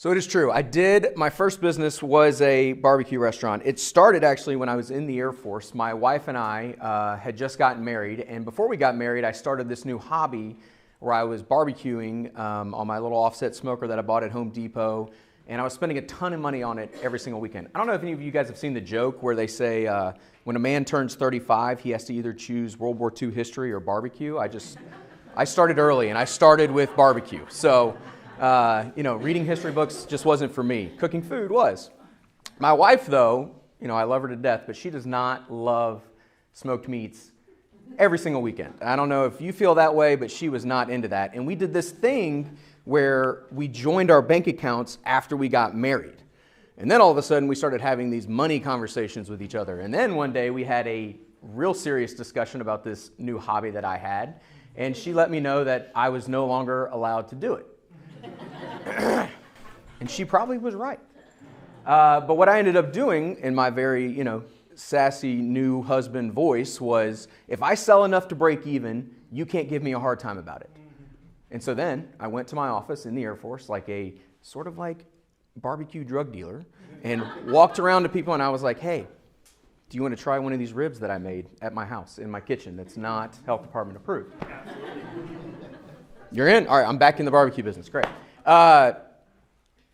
So it is true. My first business was a barbecue restaurant. It started actually when I was in the Air Force. My wife and I had just gotten married, and before we got married, I started this new hobby where I was barbecuing on my little offset smoker that I bought at Home Depot, and I was spending a ton of money on it every single weekend. I don't know if any of you guys have seen the joke where they say when a man turns 35, he has to either choose World War II history or barbecue. I started early, and I started with barbecue. So, reading history books just wasn't for me. Cooking food was. My wife, though, I love her to death, but she does not love smoked meats every single weekend. I don't know if you feel that way, but she was not into that. And we did this thing where we joined our bank accounts after we got married. And then all of a sudden, we started having these money conversations with each other. And then one day, we had a real serious discussion about this new hobby that I had. And she let me know that I was no longer allowed to do it. And she probably was right. But what I ended up doing in my very, sassy new husband voice was, if I sell enough to break even, you can't give me a hard time about it. And so then I went to my office in the Air Force like a sort of like barbecue drug dealer and walked around to people and I was like, hey, do you want to try one of these ribs that I made at my house in my kitchen that's not health department approved? You're in? All right, I'm back in the barbecue business. Great.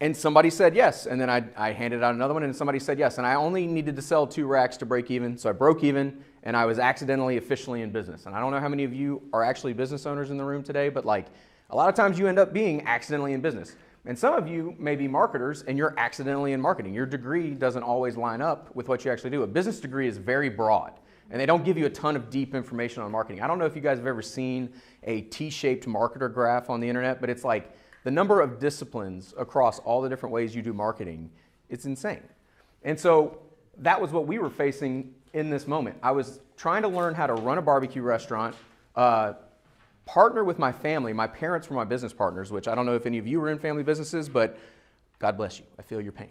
And somebody said yes. And then I handed out another one and somebody said yes. And I only needed to sell 2 racks to break even. So I broke even and I was accidentally officially in business. And I don't know how many of you are actually business owners in the room today, but like a lot of times you end up being accidentally in business. And some of you may be marketers and you're accidentally in marketing. Your degree doesn't always line up with what you actually do. A business degree is very broad and they don't give you a ton of deep information on marketing. I don't know if you guys have ever seen a T-shaped marketer graph on the internet, but it's like the number of disciplines across all the different ways you do marketing, it's insane. And so that was what we were facing in this moment. I was trying to learn how to run a barbecue restaurant, partner with my family. My parents were my business partners, which I don't know if any of you are in family businesses, but God bless you. I feel your pain.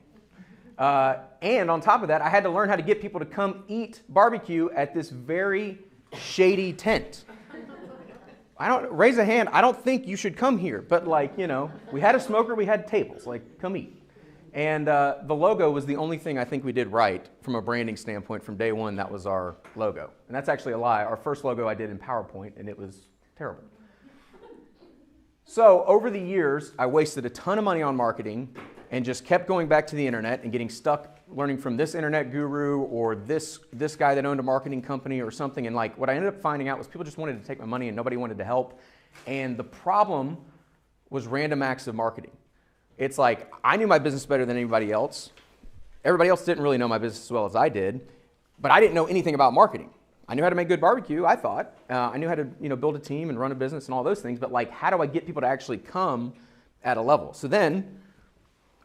And on top of that, I had to learn how to get people to come eat barbecue at this very shady tent. Raise a hand, I don't think you should come here, but we had a smoker, we had tables, come eat. And the logo was the only thing I think we did right from a branding standpoint from day one. That was our logo. And that's actually a lie. Our first logo I did in PowerPoint and it was terrible. So over the years, I wasted a ton of money on marketing and just kept going back to the internet and getting stuck learning from this internet guru or this guy that owned a marketing company or something. And what I ended up finding out was people just wanted to take my money and nobody wanted to help. And the problem was random acts of marketing. It's like I knew my business better than anybody else. Everybody else didn't really know my business as well as I did, but I didn't know anything about marketing. I knew how to make good barbecue, I thought. I knew how to build a team and run a business and all those things, but how do I get people to actually come at a level? So then,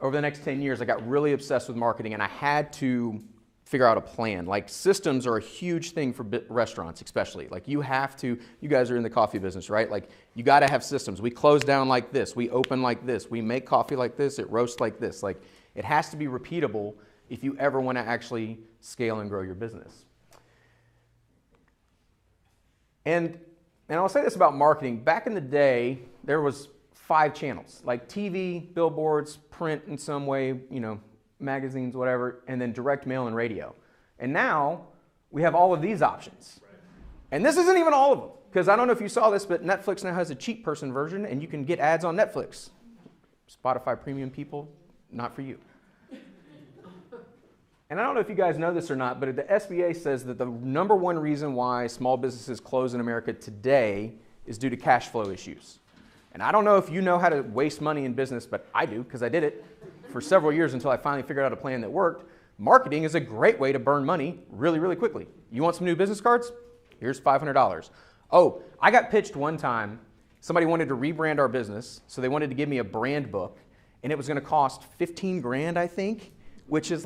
over the next 10 years, I got really obsessed with marketing and I had to figure out a plan. Systems are a huge thing for restaurants, especially. You guys are in the coffee business, right? You got to have systems. We close down like this, we open like this, we make coffee like this, it roasts like this. It has to be repeatable if you ever want to actually scale and grow your business. And I'll say this about marketing. Back in the day, there was 5 channels, TV, billboards, print in some way, magazines, whatever, and then direct mail and radio. And now we have all of these options. And this isn't even all of them, because I don't know if you saw this, but Netflix now has a cheap person version and you can get ads on Netflix. Spotify premium people, not for you. And I don't know if you guys know this or not, but the SBA says that the number one reason why small businesses close in America today is due to cash flow issues. And I don't know if you know how to waste money in business, but I do, because I did it for several years until I finally figured out a plan that worked. Marketing is a great way to burn money really, really quickly. You want some new business cards? Here's $500. Oh, I got pitched one time. Somebody wanted to rebrand our business, so they wanted to give me a brand book, and it was going to cost 15 grand, I think, which is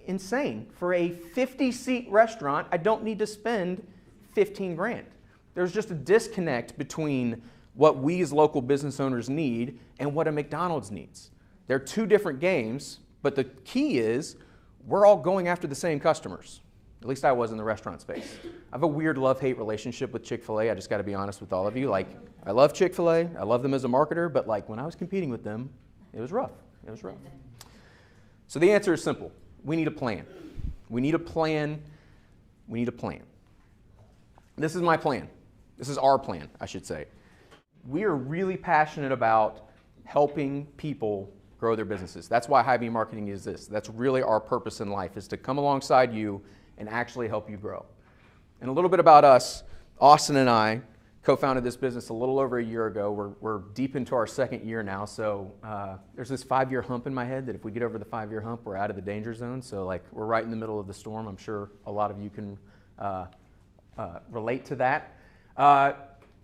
insane. For a 50-seat restaurant, I don't need to spend 15 grand. There's just a disconnect between what we as local business owners need and what a McDonald's needs. They're 2 different games, but the key is we're all going after the same customers. At least I was in the restaurant space. I have a weird love-hate relationship with Chick-fil-A. I just got to be honest with all of you. I love Chick-fil-A. I love them as a marketer, but when I was competing with them, it was rough. It was rough. So the answer is simple. We need a plan. We need a plan. We need a plan. This is my plan. This is our plan, I should say. We are really passionate about helping people grow their businesses. That's why High Beam Marketing exists. That's really our purpose in life, is to come alongside you and actually help you grow. And a little bit about us. Austin and I co-founded this business a little over a year ago. We're deep into our second year now, so there's this 5-year hump in my head that if we get over the 5-year hump, we're out of the danger zone. So like, we're right in the middle of the storm. I'm sure a lot of you can relate to that.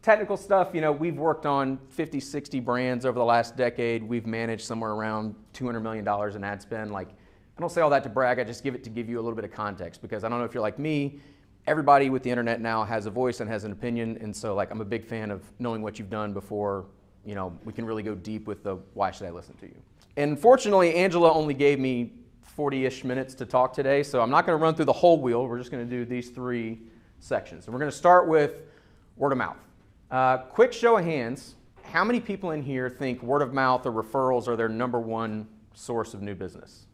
Technical stuff, you know, we've worked on 50, 60 brands over the last decade. We've managed somewhere around $200 million in ad spend. Like, I don't say all that to brag, I just give it to give you a little bit of context, because I don't know if you're like me, everybody with the internet now has a voice and has an opinion, and so like, I'm a big fan of knowing what you've done before, you know, we can really go deep with the why should I listen to you. And fortunately, Angela only gave me 40-ish minutes to talk today, so I'm not going to run through the whole wheel. We're just going to do these 3 sections. And we're going to start with word of mouth. Quick show of hands, how many people in here think word of mouth or referrals are their #1 source of new business?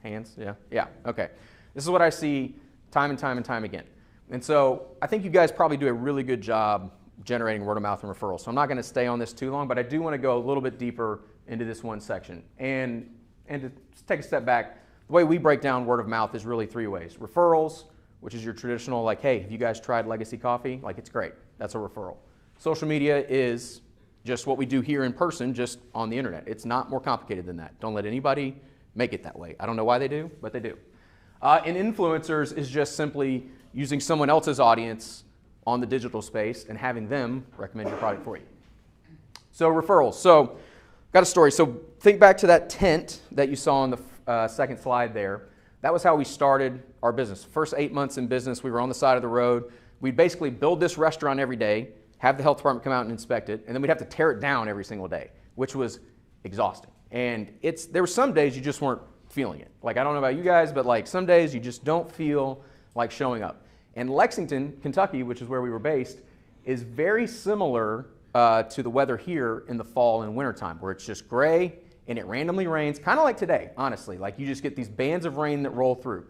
Hands? Yeah, okay. This is what I see time and time again. And so I think you guys probably do a really good job generating word of mouth and referrals. So I'm not going to stay on this too long, but I do want to go a little bit deeper into this one section. And to take a step back, the way we break down word of mouth is really 3 ways. Referrals, which is your traditional, like, hey, have you guys tried Legacy Coffee? Like, it's great. That's a referral. Social media is just what we do here in person, just on the internet. It's not more complicated than that. Don't let anybody make it that way. I don't know why they do, but they do. And influencers is just simply using someone else's audience on the digital space and having them recommend your product for you. So referrals. So got a story. So think back to that tent that you saw on the second slide there. That was how we started our business. First 8 months in business, we were on the side of the road. We'd basically build this restaurant every day, have the health department come out and inspect it, and then we'd have to tear it down every single day, which was exhausting. And there were some days you just weren't feeling it. Like, I don't know about you guys, but like, some days you just don't feel like showing up. And Lexington, Kentucky, which is where we were based, is very similar to the weather here in the fall and wintertime, where it's just gray and it randomly rains, kind of like today, honestly. Like, you just get these bands of rain that roll through.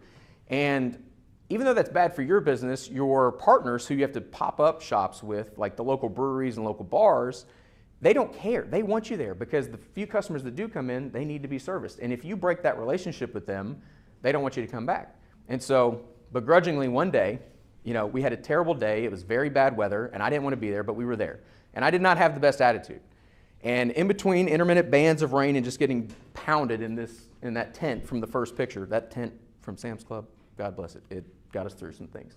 And even though that's bad for your business, your partners who you have to pop up shops with, like the local breweries and local bars, they don't care. They want you there, because the few customers that do come in, they need to be serviced. And if you break that relationship with them, they don't want you to come back. And so, begrudgingly, one day, you know, we had a terrible day. It was very bad weather, and I didn't want to be there, but we were there. And I did not have the best attitude. And in between intermittent bands of rain and just getting pounded in that tent from the first picture, that tent from Sam's Club, God bless it, it got us through some things.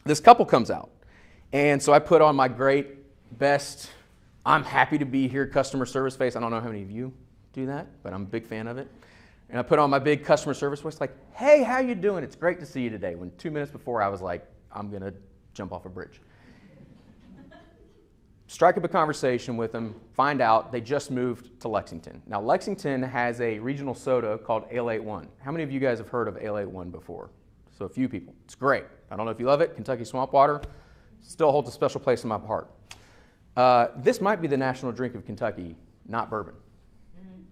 This couple comes out, and so I put on my great, best, I'm happy to be here customer service face. I don't know how many of you do that, but I'm a big fan of it. And I put on my big customer service voice, like, hey, how you doing? It's great to see you today. When 2 minutes before I was like, I'm gonna jump off a bridge. Strike up a conversation with them, find out they just moved to Lexington. Now, Lexington has a regional soda called Ale 81. How many of you guys have heard of Ale 81 before? So a few people. It's great. I don't know if you love it. Kentucky Swamp Water still holds a special place in my heart. This might be the national drink of Kentucky, not bourbon.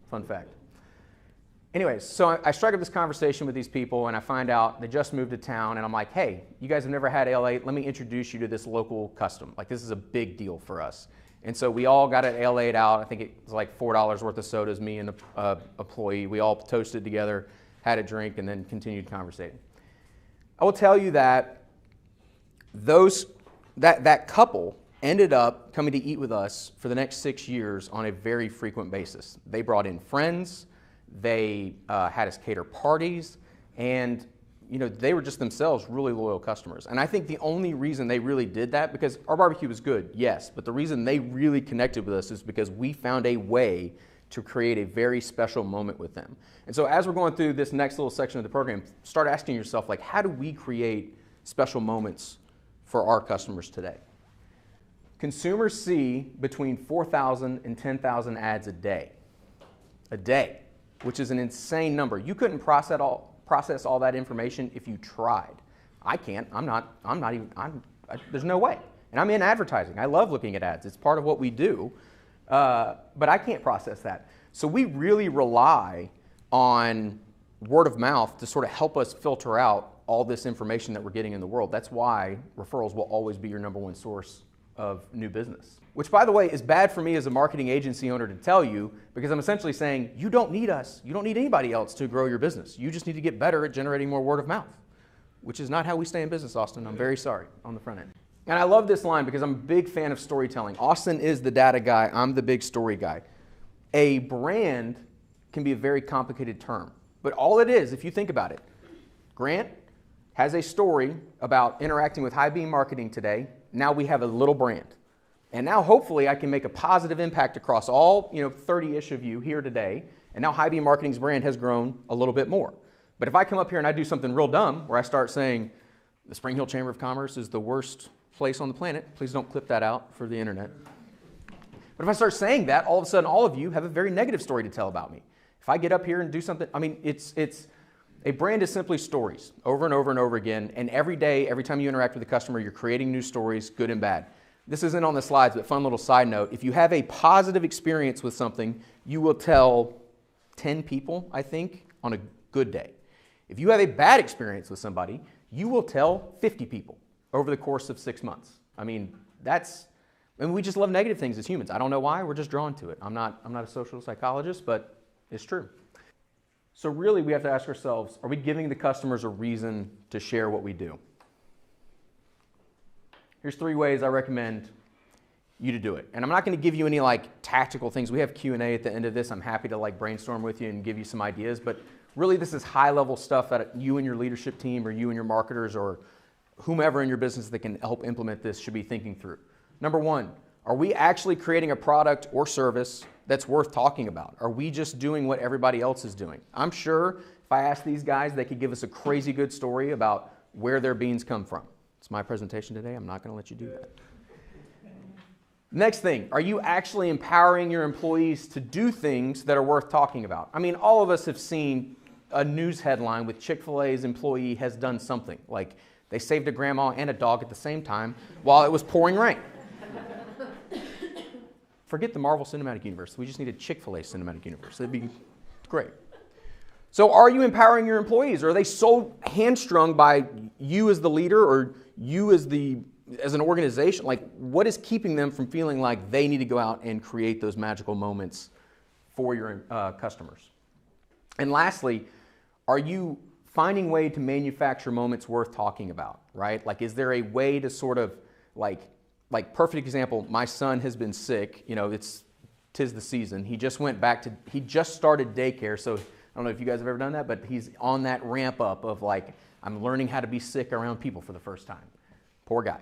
Fun fact. Anyways, so I strike up this conversation with these people, and I find out they just moved to town, and I'm like, hey, you guys have never had Ale 8. Let me introduce you to this local custom. Like, this is a big deal for us. And so we all got an Ale 8 out. I think it was like $4 worth of sodas, me and an employee. We all toasted together, had a drink, and then continued conversating. I will tell you that that couple ended up coming to eat with us for the next 6 years on a very frequent basis. They brought in friends. They had us cater parties, and you know, they were just themselves really loyal customers. And I think the only reason they really did that, because our barbecue was good, yes, but the reason they really connected with us is because we found a way to create a very special moment with them. And so as we're going through this next little section of the program, start asking yourself, like, how do we create special moments for our customers today? Consumers see between 4,000 and 10,000 ads a day, which is an insane number. You couldn't process all that information if you tried. I can't. There's no way. And I'm in advertising. I love looking at ads. It's part of what we do, but I can't process that. So we really rely on word of mouth to sort of help us filter out all this information that we're getting in the world. That's why referrals will always be your number one source of new business. Which, by the way, is bad for me as a marketing agency owner to tell you, because I'm essentially saying, you don't need us. You don't need anybody else to grow your business. You just need to get better at generating more word of mouth, which is not how we stay in business, Austin. I'm very sorry on the front end. And I love this line because I'm a big fan of storytelling. Austin is the data guy. I'm the big story guy. A brand can be a very complicated term, but all it is, if you think about it, Grant has a story about interacting with high beam marketing today. Now we have a little brand. And now hopefully I can make a positive impact across all 30-ish of you here today. And now high beam marketing's brand has grown a little bit more. But if I come up here and I do something real dumb where I start saying the Spring Hill Chamber of Commerce is the worst place on the planet, please don't clip that out for the internet. But if I start saying that, all of a sudden all of you have a very negative story to tell about me. If I get up here and do something, it's a brand is simply stories over and over and over again. And every day, every time you interact with a customer, you're creating new stories, good and bad. This isn't on the slides, but fun little side note. If you have a positive experience with something, you will tell 10 people, I think, on a good day. If you have a bad experience with somebody, you will tell 50 people over the course of 6 months. We just love negative things as humans. I don't know why, we're just drawn to it. I'm not a social psychologist, but it's true. So really we have to ask ourselves, are we giving the customers a reason to share what we do? Here's 3 ways I recommend you to do it. And I'm not going to give you any tactical things. We have Q&A at the end of this. I'm happy to brainstorm with you and give you some ideas, but really this is high level stuff that you and your leadership team or you and your marketers or whomever in your business that can help implement this should be thinking through. Number 1, are we actually creating a product or service that's worth talking about? Are we just doing what everybody else is doing? I'm sure if I asked these guys, they could give us a crazy good story about where their beans come from. It's my presentation today. I'm not going to let you do that. Next thing, are you actually empowering your employees to do things that are worth talking about? All of us have seen a news headline with Chick-fil-A's employee has done something, like they saved a grandma and a dog at the same time while it was pouring rain. Forget the Marvel Cinematic Universe. We just need a Chick-fil-A Cinematic Universe. That'd be great. So are you empowering your employees? Or are they so hamstrung by you as the leader or you as an organization? What is keeping them from feeling like they need to go out and create those magical moments for your customers? And lastly, are you finding a way to manufacture moments worth talking about, right? Is there a way to sort of perfect example, my son has been sick, tis the season. He just started daycare, so I don't know if you guys have ever done that, but he's on that ramp up of I'm learning how to be sick around people for the first time. Poor guy.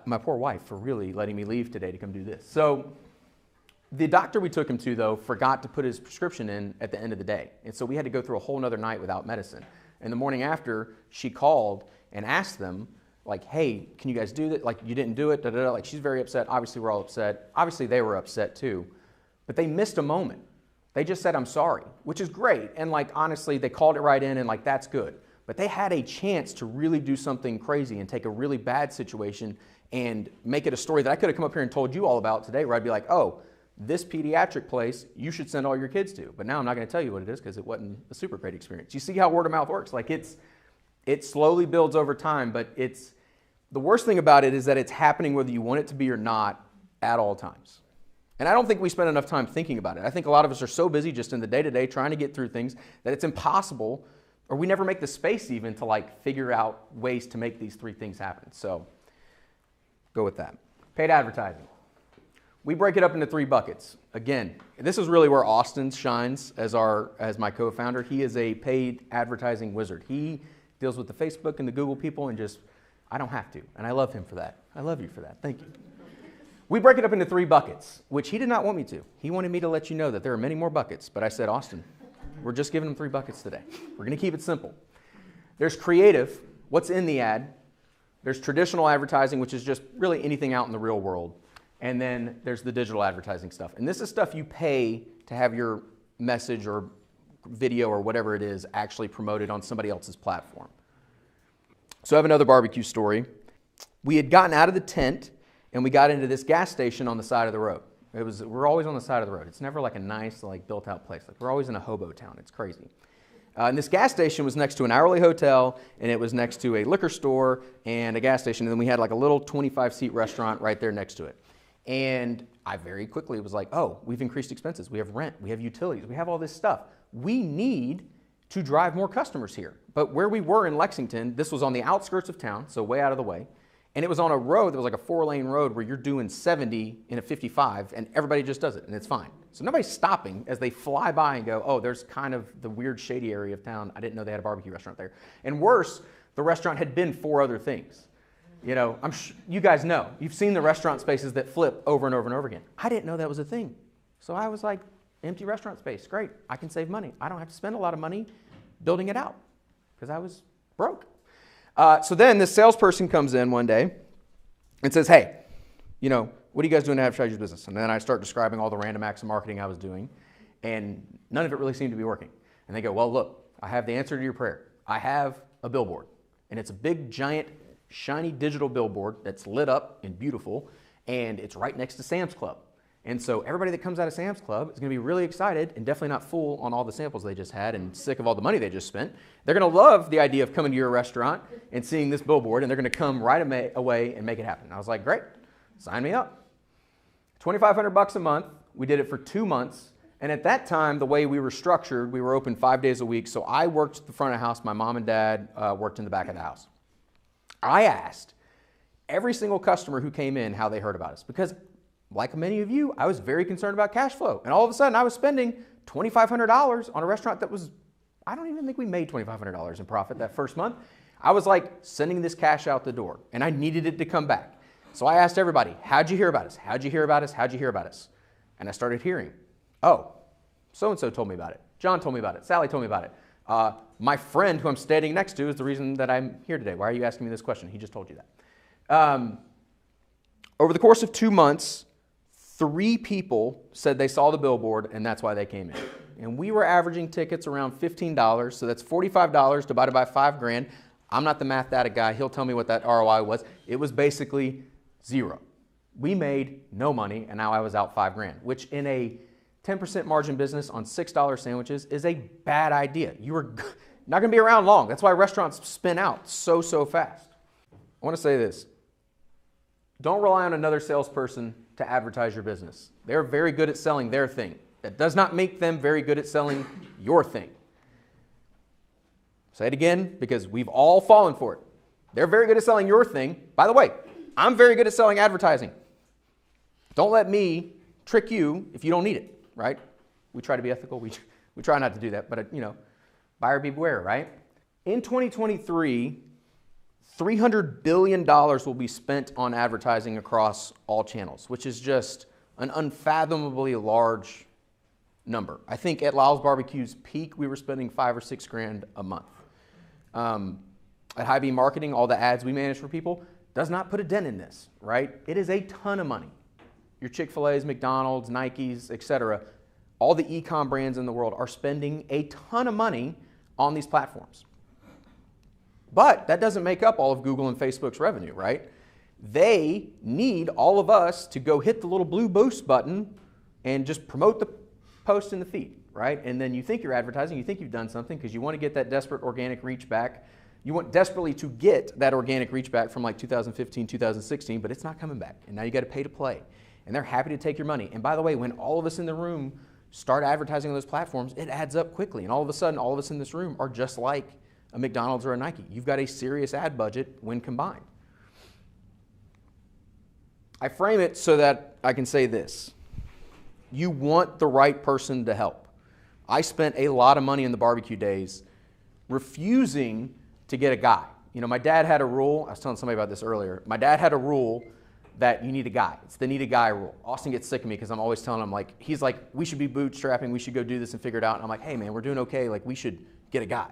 My poor wife for really letting me leave today to come do this. So the doctor we took him to, though, forgot to put his prescription in at the end of the day. And so we had to go through a whole nother night without medicine. And the morning after, she called and asked them, hey, can you guys do that? You didn't do it, da-da-da. She's very upset. Obviously, we're all upset. Obviously, they were upset, too. But they missed a moment. They just said, I'm sorry, which is great. And honestly, they called it right in and that's good. But they had a chance to really do something crazy and take a really bad situation and make it a story that I could have come up here and told you all about today, where I'd be like, oh, this pediatric place, you should send all your kids to. But now I'm not going to tell you what it is because it wasn't a super great experience. You see how word of mouth works? It slowly builds over time, but the worst thing about it is that it's happening whether you want it to be or not at all times. And I don't think we spend enough time thinking about it. I think a lot of us are so busy just in the day-to-day trying to get through things that it's impossible, or we never make the space even to figure out ways to make these 3 things happen. So go with that. Paid advertising. We break it up into 3 buckets. Again, this is really where Austin shines as my co-founder. He is a paid advertising wizard. He deals with the Facebook and the Google people and I don't have to. And I love him for that. I love you for that. Thank you. We break it up into 3 buckets, which he did not want me to. He wanted me to let you know that there are many more buckets, but I said, Austin, we're just giving him 3 buckets today. We're going to keep it simple. There's creative, what's in the ad. There's traditional advertising, which is just really anything out in the real world. And then there's the digital advertising stuff. And this is stuff you pay to have your message or video or whatever it is actually promoted on somebody else's platform. So I have another barbecue story. We had gotten out of the tent and we got into this gas station on the side of the road. We're always on the side of the road. It's never like a nice, like built out place. Like we're always in a hobo town. It's crazy. And this gas station was next to an hourly hotel, and it was next to a liquor store and a gas station. And then we had like a little 25-seat restaurant right there next to it. And I very quickly was like, oh, we've increased expenses. We have rent. We have utilities. We have all this stuff. We need to drive more customers here. But where we were in Lexington, this was on the outskirts of town, so way out of the way. And it was on a road that was like a 4-lane road where you're doing 70 in a 55, and everybody just does it, and it's fine. So nobody's stopping as they fly by and go, oh, there's kind of the weird shady area of town. I didn't know they had a barbecue restaurant there. And worse, the restaurant had been 4 other things. You know, you guys know. You've seen the restaurant spaces that flip over and over and over again. I didn't know that was a thing. So I was like, empty restaurant space, great. I can save money. I don't have to spend a lot of money building it out because I was broke. So then this salesperson comes in one day and says, hey, you know, what are you guys doing to advertise your business? And then I start describing all the random acts of marketing I was doing, and none of it really seemed to be working. And they go, well, look, I have the answer to your prayer. I have a billboard, and it's a big, giant, shiny digital billboard that's lit up and beautiful, and it's right next to Sam's Club. And so everybody that comes out of Sam's Club is going to be really excited and definitely not full on all the samples they just had and sick of all the money they just spent. They're going to love the idea of coming to your restaurant and seeing this billboard, and they're going to come right away and make it happen. And I was like, great, sign me up. $2,500 a month. We did it for 2 months. And at that time, the way we were structured, we were open 5 days a week. So I worked at the front of the house. My mom and dad worked in the back of the house. I asked every single customer who came in how they heard about us because, like many of you, I was very concerned about cash flow. And all of a sudden, I was spending $2,500 on a restaurant that was, I don't even think we made $2,500 in profit that first month. I was like sending this cash out the door, and I needed it to come back. So I asked everybody, how'd you hear about us? How'd you hear about us? How'd you hear about us? And I started hearing, oh, so-and-so told me about it. John told me about it. Sally told me about it. My friend who I'm standing next to is the reason that I'm here today. Why are you asking me this question? He just told you that. Over the course of 2 months, 3 people said they saw the billboard, and that's why they came in. And we were averaging tickets around $15, so that's $45 divided by $5,000. I'm not the math data guy. He'll tell me what that ROI was. It was basically 0. We made no money, and now I was out $5,000, which in a 10% margin business on $6 sandwiches is a bad idea. You are not going to be around long. That's why restaurants spin out so fast. I want to say this. Don't rely on another salesperson to advertise your business. They're very good at selling their thing. That does not make them very good at selling your thing. Say it again because we've all fallen for it. They're very good at selling your thing. By the way, I'm very good at selling advertising. Don't let me trick you if you don't need it, right? We try to be ethical. We try not to do that, but you know, buyer beware, right? In 2023, $300 billion will be spent on advertising across all channels, which is just an unfathomably large number. I think at LYles Barbecue's peak, we were spending $5,000 or $6,000 a month. At Hy-Vee Marketing, all the ads we manage for people does not put a dent in this, right? It is a ton of money. Your Chick-fil-A's, McDonald's, Nike's, etc., all the e-com brands in the world are spending a ton of money on these platforms. But that doesn't make up all of Google and Facebook's revenue, right? They need all of us to go hit the little blue boost button and just promote the post in the feed, right? And then you think you're advertising, you think you've done something because you want to get that desperate organic reach back. You want desperately to get that organic reach back from like 2015, 2016, but it's not coming back. And now you got to pay to play. And they're happy to take your money. And by the way, when all of us in the room start advertising on those platforms, it adds up quickly. And all of a sudden, all of us in this room are just like a McDonald's or a Nike. You've got a serious ad budget when combined. I frame it so that I can say this. You want the right person to help. I spent a lot of money in the barbecue days refusing to get a guy. You know, my dad had a rule. I was telling somebody about this earlier. My dad had a rule that you need a guy. It's the need a guy rule. Austin gets sick of me because I'm always telling him, like, he's like, we should be bootstrapping. We should go do this and figure it out. And I'm like, hey, man, we're doing okay. Like, we should get a guy.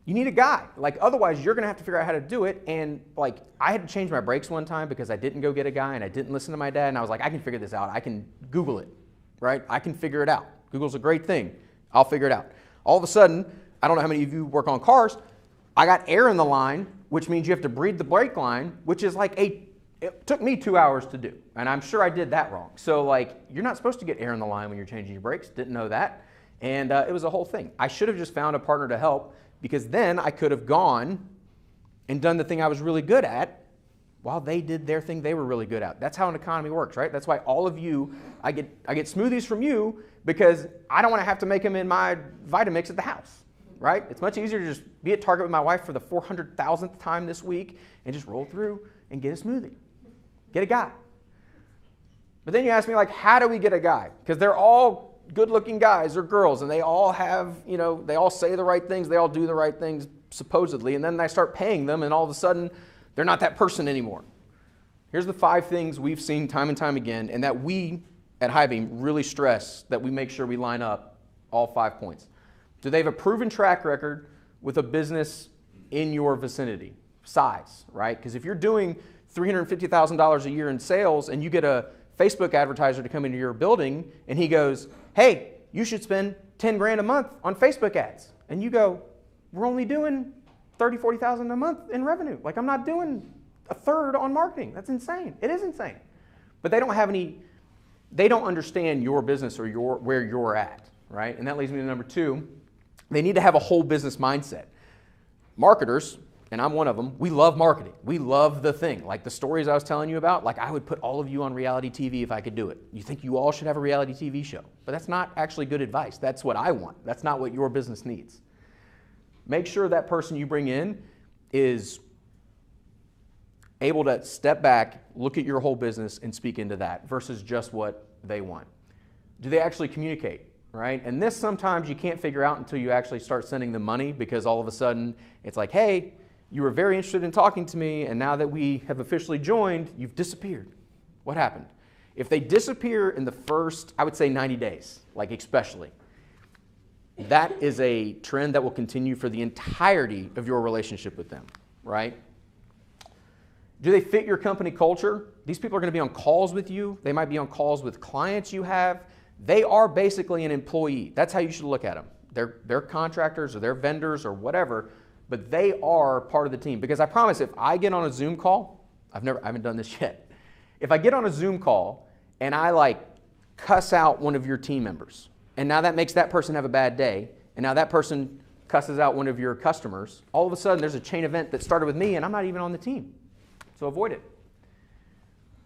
You need a guy. Like, otherwise, you're going to have to figure out how to do it. And, like, I had to change my brakes one time because I didn't go get a guy and I didn't listen to my dad. And I was like, I can figure this out. I can Google it, right? I can figure it out. Google's a great thing. I'll figure it out. All of a sudden, I don't know how many of you work on cars. I got air in the line, which means you have to breathe the brake line, which is like a It took me 2 hours to do, and I'm sure I did that wrong. So like, you're not supposed to get air in the line when you're changing your brakes. Didn't know that. And it was a whole thing. I should have just found a partner to help, because then I could have gone and done the thing I was really good at while they did their thing they were really good at. That's how an economy works, right? That's why all of you, I get smoothies from you, because I don't want to have to make them in my Vitamix at the house, right? It's much easier to just be at Target with my wife for the 400,000th time this week and just roll through and get a smoothie. Get a guy. But then you ask me, like, how do we get a guy? Because they're all good-looking guys or girls, and they all have, you know, they all say the right things, they all do the right things, supposedly, and then I start paying them, and all of a sudden, they're not that person anymore. Here's the 5 things we've seen time and time again, and that we at Highbeam really stress that we make sure we line up all 5 points. Do they have a proven track record with a business in your vicinity? Size, right? Because if you're doing $350,000 a year in sales and you get a Facebook advertiser to come into your building and he goes, hey, you should spend 10 grand a month on Facebook ads. And you go, we're only doing 30, 40,000 a month in revenue. Like, I'm not doing a third on marketing. That's insane. It is insane. But they don't have any, they don't understand your business or where you're at, right? And that leads me to number 2. They need to have a whole business mindset. Marketers, and I'm one of them, we love marketing. We love the thing. Like the stories I was telling you about, like I would put all of you on reality TV if I could do it. You think you all should have a reality TV show. But that's not actually good advice. That's what I want. That's not what your business needs. Make sure that person you bring in is able to step back, look at your whole business, and speak into that versus just what they want. Do they actually communicate, right? And this sometimes you can't figure out until you actually start sending them money, because all of a sudden it's like, hey, you were very interested in talking to me, and now that we have officially joined, you've disappeared. What happened? If they disappear in the first, I would say 90 days, like especially, that is a trend that will continue for the entirety of your relationship with them, right? Do they fit your company culture? These people are going to be on calls with you. They might be on calls with clients you have. They are basically an employee. That's how you should look at them. They're contractors or they're vendors or whatever, but they are part of the team. Because I promise, if I get on a Zoom call, I haven't done this yet. If I get on a Zoom call and I like cuss out one of your team members, and now that makes that person have a bad day, and now that person cusses out one of your customers, all of a sudden there's a chain event that started with me and I'm not even on the team. So avoid it.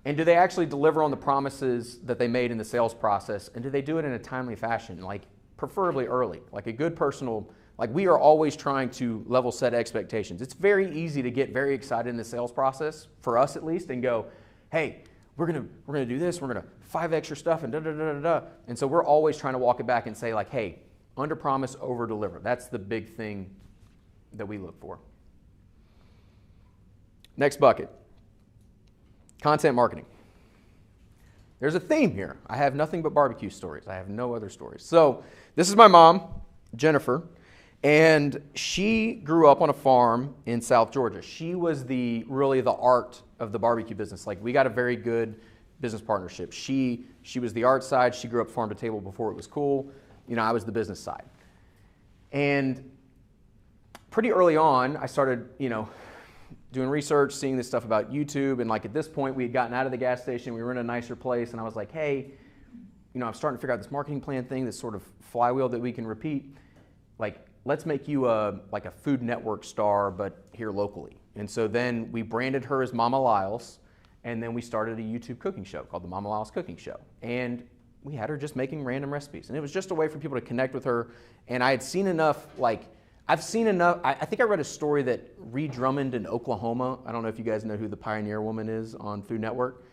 And do they actually deliver on the promises that they made in the sales process? And do they do it in a timely fashion? Like preferably early, like a good personal, like we are always trying to level set expectations. It's very easy to get very excited in the sales process, for us at least, and go, hey, we're gonna do this, we're gonna 5X your stuff and da da da da da. And so we're always trying to walk it back and say like, hey, under promise, over deliver. That's the big thing that we look for. Next bucket, content marketing. There's a theme here. I have nothing but barbecue stories. I have no other stories. So this is my mom, Jennifer, and she grew up on a farm in South Georgia. She was really the art of the barbecue business. Like we got a very good business partnership. She was the art side. She grew up farm to table before it was cool. You know, I was the business side. And pretty early on, I started, you know, doing research, seeing this stuff about YouTube, and like at this point we had gotten out of the gas station, we were in a nicer place, and I was like, hey, you know, I'm starting to figure out this marketing plan thing, this sort of flywheel that we can repeat. Like, let's make you like a Food Network star, but here locally. And so then we branded her as Mama LYles, and then we started a YouTube cooking show called the Mama LYles Cooking Show. And we had her just making random recipes, and it was just a way for people to connect with her. And I had seen enough, like, I've seen enough. I think I read a story that Ree Drummond in Oklahoma, I don't know if you guys know who the pioneer woman is on Food Network.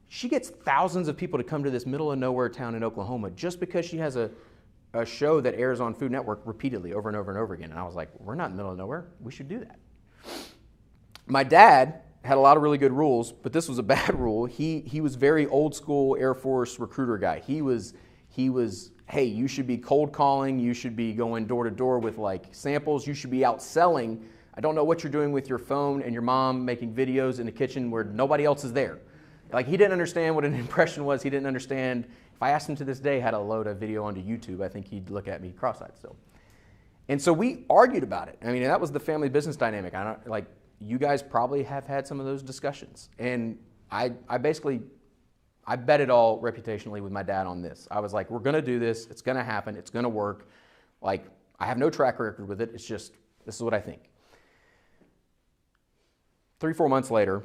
She gets thousands of people to come to this middle of nowhere town in Oklahoma just because she has a show that airs on Food Network repeatedly over and over and over again. And I was like, we're not in the middle of nowhere. We should do that. My dad had a lot of really good rules, but this was a bad rule. He was very old school Air Force recruiter guy. He was, hey, you should be cold calling, you should be going door to door with like samples, you should be out selling. I don't know what you're doing with your phone and your mom making videos in the kitchen where nobody else is there. Like he didn't understand what an impression was. He didn't understand. If I asked him to this day how to load a video onto YouTube, I think he'd look at me cross-eyed still. And so we argued about it. I mean, that was the family business dynamic. You guys probably have had some of those discussions. And I bet it all reputationally with my dad on this. I was like, we're going to do this. It's going to happen. It's going to work. Like, I have no track record with it. It's just, this is what I think. 3-4 months later,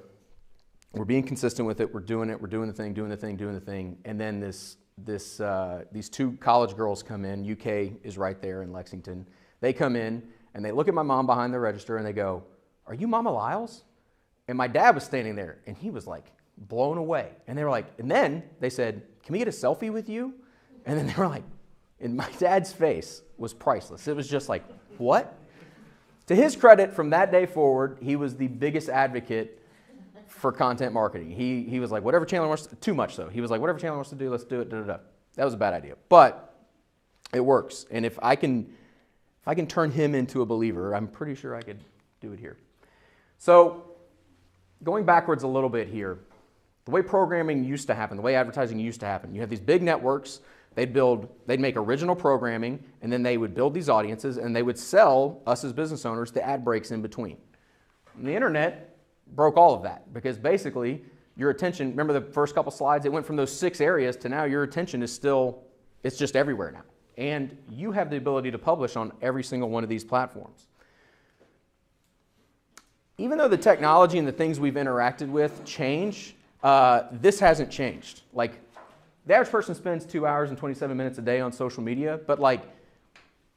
we're being consistent with it. We're doing it. We're doing the thing. And then these two college girls come in. UK is right there in Lexington. They come in and they look at my mom behind the register and they go, "Are you Mama LYles?" And my dad was standing there and he was like blown away. And they were like, and then they said, "Can we get a selfie with you?" And then they were like, and my dad's face was priceless. It was just like, what? To his credit, from that day forward, he was the biggest advocate for content marketing. He was like, whatever Chandler wants to, too much though. He was like, whatever Chandler wants to do, let's do it, da, da, da. That was a bad idea, but it works. And if I can turn him into a believer, I'm pretty sure I could do it here. So going backwards a little bit here, the way programming used to happen, the way advertising used to happen, you have these big networks, they'd make original programming, and then they would build these audiences, and they would sell us as business owners the ad breaks in between. And the internet broke all of that, because basically your attention, remember the first couple slides, it went from those 6 areas to now your attention is still, it's just everywhere now. And you have the ability to publish on every single one of these platforms. Even though the technology and the things we've interacted with change, this hasn't changed. Like, the average person spends 2 hours and 27 minutes a day on social media, but like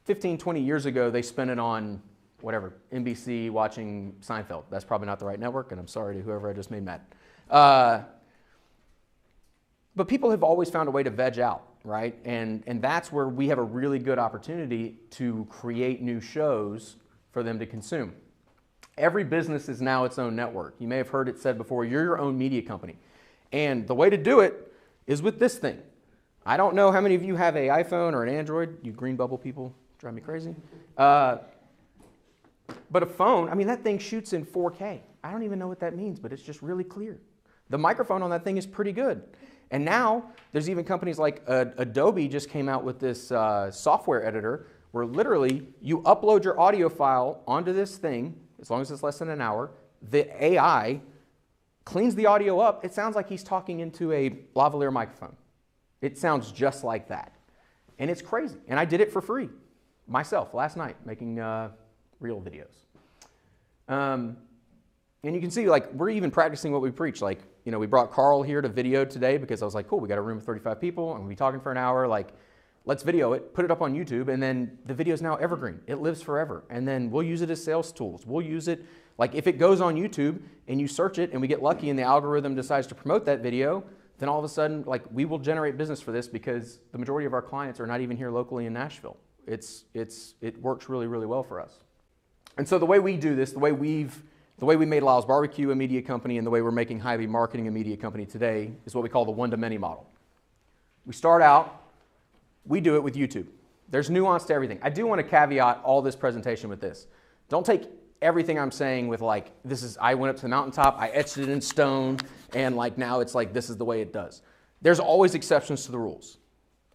15, 20 years ago, they spent it on whatever, NBC watching Seinfeld. That's probably not the right network, and I'm sorry to whoever I just made mad. But people have always found a way to veg out, right? And that's where we have a really good opportunity to create new shows for them to consume. Every business is now its own network. You may have heard it said before, you're your own media company. And the way to do it is with this thing. I don't know how many of you have an iPhone or an Android. You green bubble people drive me crazy. But a phone, I mean, that thing shoots in 4K. I don't even know what that means, but it's just really clear. The microphone on that thing is pretty good. And now there's even companies like Adobe just came out with this software editor where literally you upload your audio file onto this thing, as long as it's less than an hour, the AI cleans the audio up. It sounds like he's talking into a lavalier microphone. It sounds just like that. And it's crazy. And I did it for free myself last night, making real videos. And you can see, like, we're even practicing what we preach. Like, you know, we brought Carl here to video today because I was like, cool, we got a room of 35 people and we'll be talking for an hour. Like, let's video it, put it up on YouTube, and then the video is now evergreen. It lives forever. And then we'll use it as sales tools. We'll use it, like, if it goes on YouTube and you search it and we get lucky and the algorithm decides to promote that video, then all of a sudden, like, we will generate business for this because the majority of our clients are not even here locally in Nashville. It works really, really well for us. And so the way we do this, the way we made LYles Barbecue a media company and the way we're making Hy-Vee Marketing a media company today is what we call the one-to-many model. We start out, we do it with YouTube. There's nuance to everything. I do want to caveat all this presentation with this. Don't take everything I'm saying with like, I went up to the mountaintop, I etched it in stone, and like now it's like this is the way it does. There's always exceptions to the rules.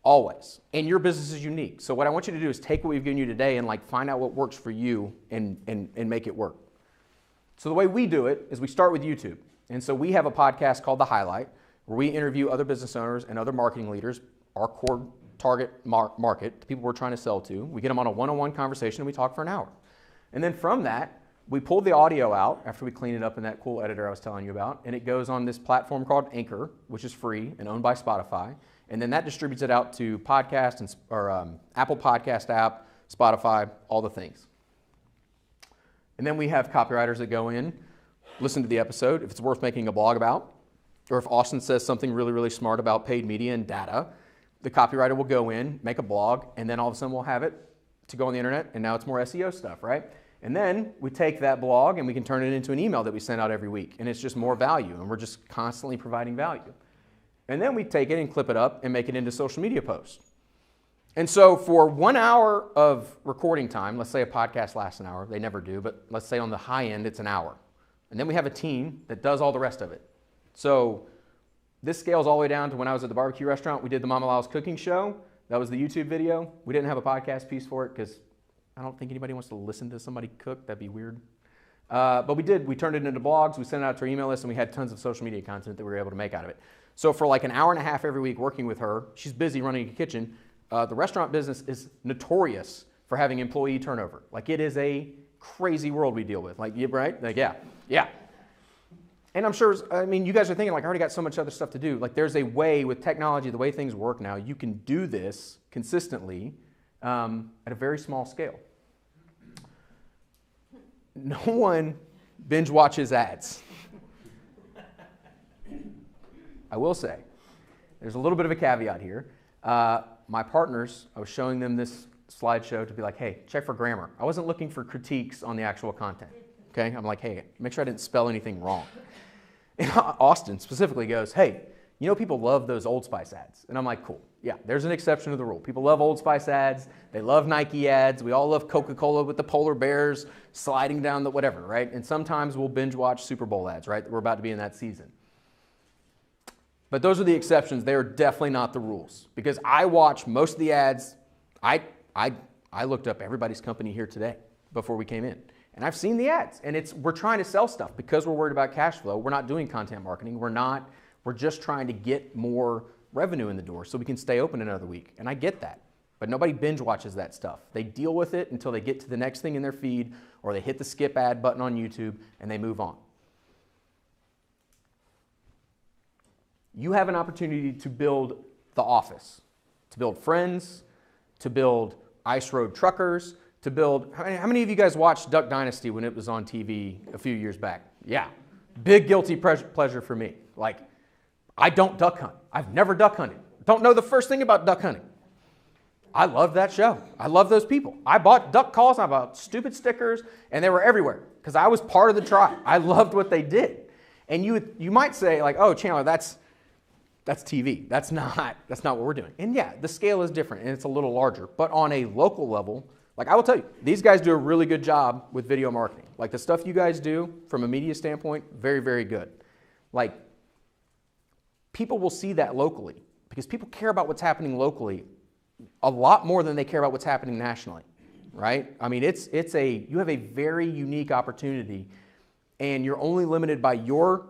Always. And your business is unique. So what I want you to do is take what we've given you today and like find out what works for you and make it work. So the way we do it is we start with YouTube. And so we have a podcast called The Highlight where we interview other business owners and other marketing leaders, our core target market, the people we're trying to sell to. We get them on a one-on-one conversation and we talk for an hour. And then from that, we pull the audio out after we clean it up in that cool editor I was telling you about, and it goes on this platform called Anchor, which is free and owned by Spotify. And then that distributes it out to podcast or Apple Podcast app, Spotify, all the things. And then we have copywriters that go in, listen to the episode, if it's worth making a blog about, or if Austin says something really, really smart about paid media and data, the copywriter will go in, make a blog, and then all of a sudden we'll have it to go on the internet, and now it's more SEO stuff, right? And then we take that blog and we can turn it into an email that we send out every week, and it's just more value, and we're just constantly providing value. And then we take it and clip it up and make it into social media posts. And so for 1 hour of recording time, let's say a podcast lasts an hour, they never do, but let's say on the high end it's an hour. And then we have a team that does all the rest of it. So this scales all the way down to when I was at the barbecue restaurant, we did the Mama LYles cooking show. That was the YouTube video. We didn't have a podcast piece for it because I don't think anybody wants to listen to somebody cook. That'd be weird. But we turned it into blogs, we sent it out to our email list, and we had tons of social media content that we were able to make out of it. So for like an hour and a half every week working with her, she's busy running a kitchen. The restaurant business is notorious for having employee turnover. Like, it is a crazy world we deal with. Like, right? Like, yeah. And I'm sure, I mean, you guys are thinking, like, I already got so much other stuff to do. Like, there's a way with technology, the way things work now, you can do this consistently at a very small scale. No one binge watches ads. I will say, there's a little bit of a caveat here. My partners, I was showing them this slideshow to be like, hey, check for grammar. I wasn't looking for critiques on the actual content. Okay? I'm like, hey, make sure I didn't spell anything wrong. And Austin specifically goes, hey, you know people love those Old Spice ads. And I'm like, cool. Yeah, there's an exception to the rule. People love Old Spice ads. They love Nike ads. We all love Coca-Cola with the polar bears sliding down the whatever, right? And sometimes we'll binge watch Super Bowl ads, right? We're about to be in that season. But those are the exceptions. They are definitely not the rules. Because I watch most of the ads. I looked up everybody's company here today before we came in. And I've seen the ads. And we're trying to sell stuff because we're worried about cash flow. We're not doing content marketing. We're just trying to get more revenue in the door so we can stay open another week. And I get that. But nobody binge watches that stuff. They deal with it until they get to the next thing in their feed, or they hit the skip ad button on YouTube and they move on. You have an opportunity to build The Office, to build Friends, to build Ice Road Truckers, to build, how many of you guys watched Duck Dynasty when it was on TV a few years back? Yeah, big guilty pleasure for me. Like, I don't duck hunt. I've never duck hunted. Don't know the first thing about duck hunting. I love that show. I love those people. I bought duck calls, I bought stupid stickers, and they were everywhere because I was part of the tribe. I loved what they did. And you might say, like, oh, Chandler, that's TV. That's not what we're doing. And yeah, the scale is different and it's a little larger. But on a local level, like I will tell you, these guys do a really good job with video marketing. Like the stuff you guys do from a media standpoint, very, very good. Like people will see that locally because people care about what's happening locally a lot more than they care about what's happening nationally, right? I mean, you have a very unique opportunity and you're only limited by your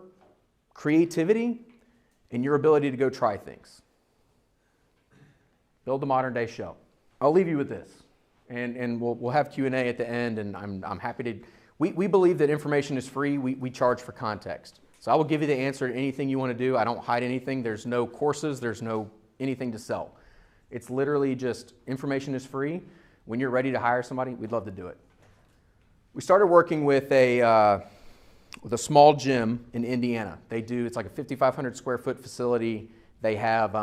creativity and your ability to go try things. Build a modern day show. I'll leave you with this, and we'll have Q&A at the end, and I'm happy to. We believe that information is free. We charge for context. So I will give you the answer to anything you want to do. I don't hide anything. There's no courses. There's no anything to sell. It's literally just information is free. When you're ready to hire somebody, we'd love to do it. We started working with a small gym in Indiana. It's like a 5,500 square foot facility. They have,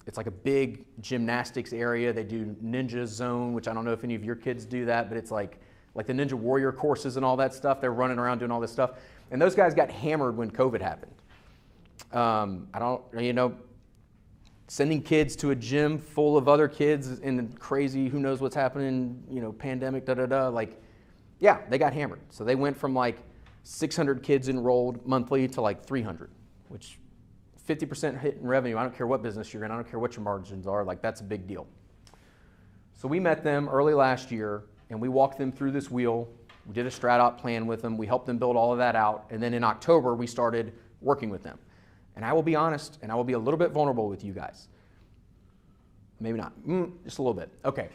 it's like a big gymnastics area. They do Ninja Zone, which I don't know if any of your kids do that, but it's like the Ninja Warrior courses and all that stuff. They're running around doing all this stuff. And those guys got hammered when COVID happened. Sending kids to a gym full of other kids in crazy, who knows what's happening, pandemic, like, yeah, they got hammered. So they went from like 600 kids enrolled monthly to like 300, which 50% hit in revenue. I don't care what business you're in. I don't care what your margins are. Like, that's a big deal. So we met them early last year, and we walked them through this wheel. We did a strat-op plan with them. We helped them build all of that out. And then in October, we started working with them. And I will be honest, and I will be a little bit vulnerable with you guys. Maybe not. Just a little bit. Okay.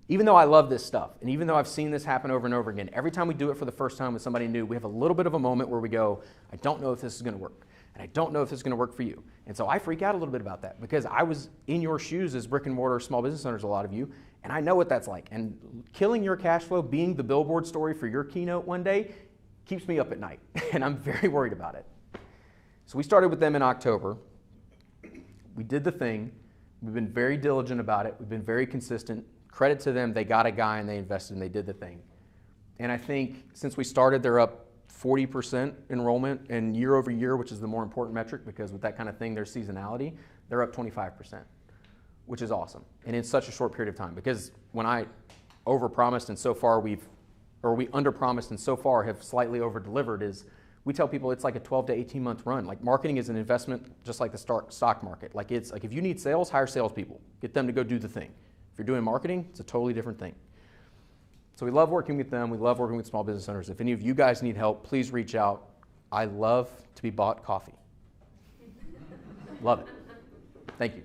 Even though I love this stuff, and even though I've seen this happen over and over again, every time we do it for the first time with somebody new, we have a little bit of a moment where we go, I don't know if this is going to work, and I don't know if this is going to work for you. And so I freak out a little bit about that because I was in your shoes as brick and mortar small business owners, a lot of you, and I know what that's like. And killing your cash flow, being the billboard story for your keynote one day, keeps me up at night, and I'm very worried about it. So we started with them in October. We did the thing. We've been very diligent about it. We've been very consistent. Credit to them, they got a guy and they invested and they did the thing. And I think since we started, they're up 40% enrollment, and year over year, which is the more important metric because with that kind of thing, there's seasonality, they're up 25%, which is awesome. And in such a short period of time, because when I overpromised and so far we underpromised and so far have slightly over-delivered, is we tell people it's like a 12 to 18 month run. Like marketing is an investment just like the stock market. Like it's like if you need sales, hire salespeople. Get them to go do the thing. If you're doing marketing, it's a totally different thing. So we love working with them. We love working with small business owners. If any of you guys need help, please reach out. I love to be bought coffee. Love it. Thank you.